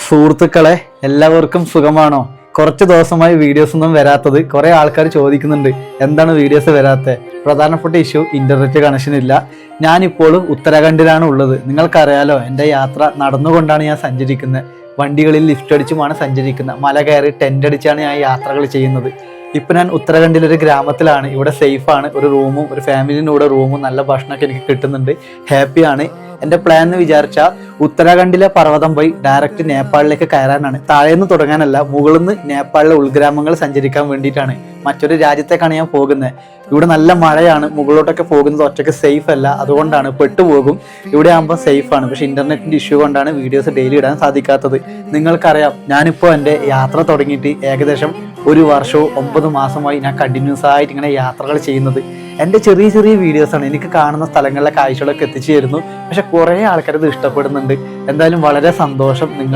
സുഹൃത്തുക്കളെ, എല്ലാവർക്കും സുഖമാണോ? കുറച്ച് ദിവസമായി വീഡിയോസ് ഒന്നും വരാത്തത് കുറെ ആൾക്കാർ ചോദിക്കുന്നുണ്ട്. എന്താണ് വീഡിയോസ് വരാത്തത്? പ്രധാനപ്പെട്ട ഇഷ്യൂ ഇന്റർനെറ്റ് കണക്ഷൻ ഇല്ല. ഞാനിപ്പോഴും ഉത്തരാഖണ്ഡിലാണ് ഉള്ളത്. നിങ്ങൾക്കറിയാലോ, എൻ്റെ യാത്ര നടന്നുകൊണ്ടാണ് ഞാൻ സഞ്ചരിക്കുന്നത്. വണ്ടികളിൽ ലിഫ്റ്റ് അടിച്ചുമാണ് സഞ്ചരിക്കുന്നത്. മല കയറി ടെൻ്റ് അടിച്ചാണ് ഞാൻ യാത്രകൾ ചെയ്യുന്നത്. ഇപ്പം ഞാൻ ഉത്തരാഖണ്ഡിലൊരു ഗ്രാമത്തിലാണ്. ഇവിടെ സേഫാണ്. ഒരു റൂമും ഒരു ഫാമിലിൻ്റെ കൂടെ റൂമും നല്ല ഭക്ഷണമൊക്കെ എനിക്ക് കിട്ടുന്നുണ്ട്. ഹാപ്പിയാണ്. എൻ്റെ പ്ലാൻ എന്ന് വിചാരിച്ചാൽ ഉത്തരാഖണ്ഡിലെ പർവ്വതം പോയി ഡയറക്റ്റ് നേപ്പാളിലേക്ക് കയറാനാണ്. താഴേന്ന് തുടങ്ങാനല്ല, മുകളിൽ നിന്ന് നേപ്പാളിലെ ഉൾഗ്രാമങ്ങൾ സഞ്ചരിക്കാൻ വേണ്ടിയിട്ടാണ്. മറ്റൊരു രാജ്യത്തേക്കാണ് ഞാൻ പോകുന്നത്. ഇവിടെ നല്ല മഴയാണ്. മുകളിലോട്ടൊക്കെ പോകുന്നത് ഒറ്റയ്ക്ക് സേഫ് അല്ല. അതുകൊണ്ടാണ് പെട്ടുപോകും. ഇവിടെ ആകുമ്പോൾ സേഫാണ്. പക്ഷെ ഇന്റർനെറ്റിന്റെ ഇഷ്യൂ കൊണ്ടാണ് വീഡിയോസ് ഡെയിലി ഇടാൻ സാധിക്കാത്തത്. നിങ്ങൾക്കറിയാം, ഞാനിപ്പോൾ എൻ്റെ യാത്ര തുടങ്ങിയിട്ട് ഏകദേശം 1 വർഷവും 9 മാസമായി ഞാൻ കണ്ടിന്യൂസ് ആയിട്ട് ഇങ്ങനെ യാത്രകൾ ചെയ്യുന്നത്. എൻ്റെ ചെറിയ ചെറിയ വീഡിയോസാണ്. എനിക്ക് കാണുന്ന സ്ഥലങ്ങളിലെ കാഴ്ചകളൊക്കെ എത്തിച്ചു തരുന്നു. പക്ഷെ കുറേ ആൾക്കാർ ഇത് ഇഷ്ടപ്പെടുന്നുണ്ട്. എന്തായാലും വളരെ സന്തോഷം. നിങ്ങൾ